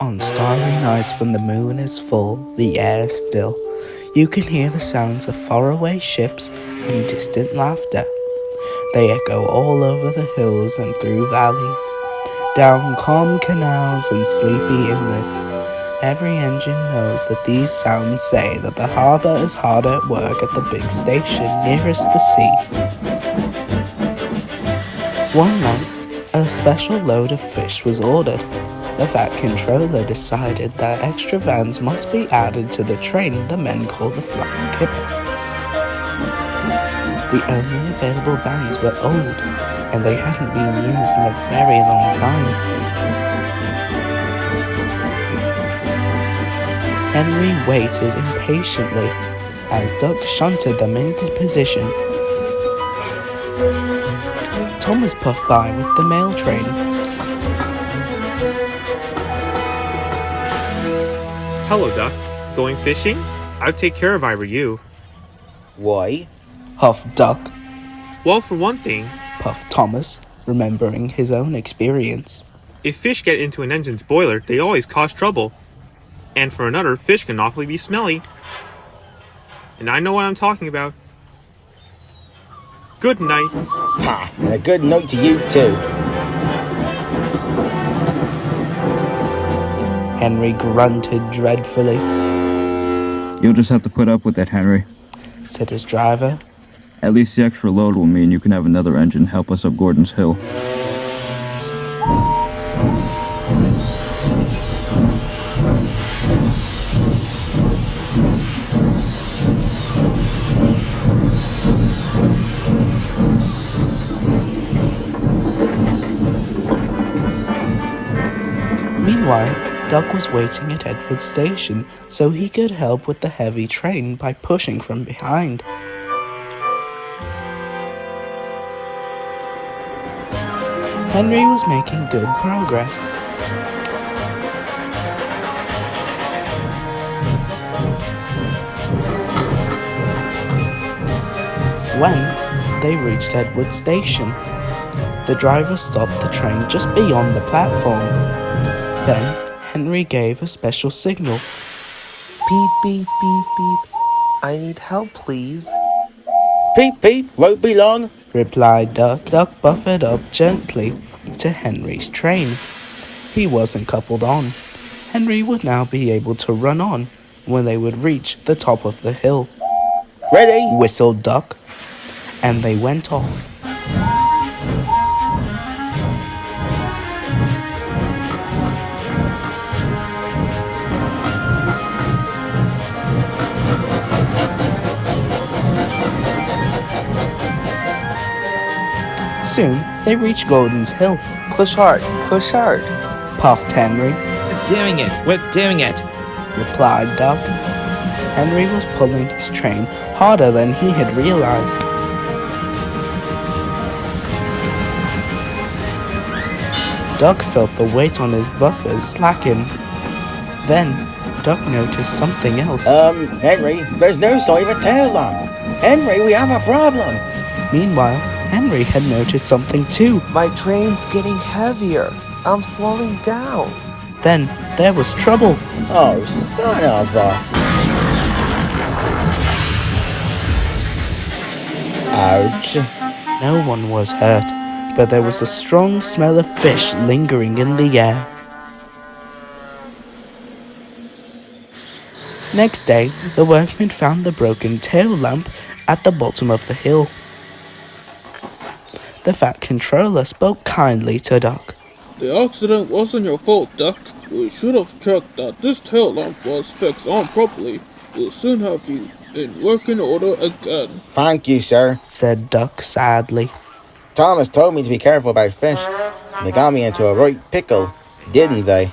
On starry nights when the moon is full, the air is still. You can hear the sounds of faraway ships and distant laughter. They echo all over the hills and through valleys, down calm canals and sleepy inlets. Every engine knows that these sounds say that the harbour is hard at work at the big station nearest the sea. One night, a special load of fish was ordered. The Fat Controller decided that extra vans must be added to the train the men call the Flying Kipper. The only available vans were old, and they hadn't been used in a very long time. Henry waited impatiently as Duck shunted them into position. Thomas puffed by with the mail train. Hello, Duck. Going fishing? I'd take care if I were you. Why? Huffed Duck. Well, for one thing, Puffed Thomas, remembering his own experience. if fish get into an engine's boiler, they always cause trouble. And for another, fish can awfully be smelly. And I know what I'm talking about. Good night. Ha! And a good night to you too. Henry grunted dreadfully, You'll just have to put up with it, Henry. said his driver. At least the extra load will mean you can have another engine help us up Gordon's Hill. Meanwhile, Duck was waiting at Edward Station so he could help with the heavy train by pushing from behind. Henry was making good progress. When they reached Edward Station, the driver stopped the train just beyond the platform. Then Henry gave a special signal. Beep, beep, beep, beep. I need help, please. Peep peep, won't be long. Replied Duck. Duck buffered up gently to Henry's train. He wasn't coupled on. Henry would now be able to run on when they would reach the top of the hill. Ready? Whistled Duck, and they went off. Soon, they reached Gordon's Hill. Push hard, Puffed Henry, We're doing it. replied Duck. Henry was pulling his train harder than he had realized. Duck felt the weight on his buffers slacken. Then, Duck noticed something else. Henry, there's no sign of a tail lamp. Henry, we have a problem. Meanwhile, Henry had noticed something too. My train's getting heavier. I'm slowing down. Then, there was trouble. Oh, son of a... Ouch. No one was hurt, but there was a strong smell of fish lingering in the air. Next day, the workmen found the broken tail lamp at the bottom of the hill. The Fat Controller spoke kindly to Duck. The accident wasn't your fault, Duck. We should have checked that this tail lamp was fixed on properly. We'll soon have you in working order again. Thank you, sir. Said Duck sadly. Thomas told me to be careful about fish. They got me into a right pickle, didn't they?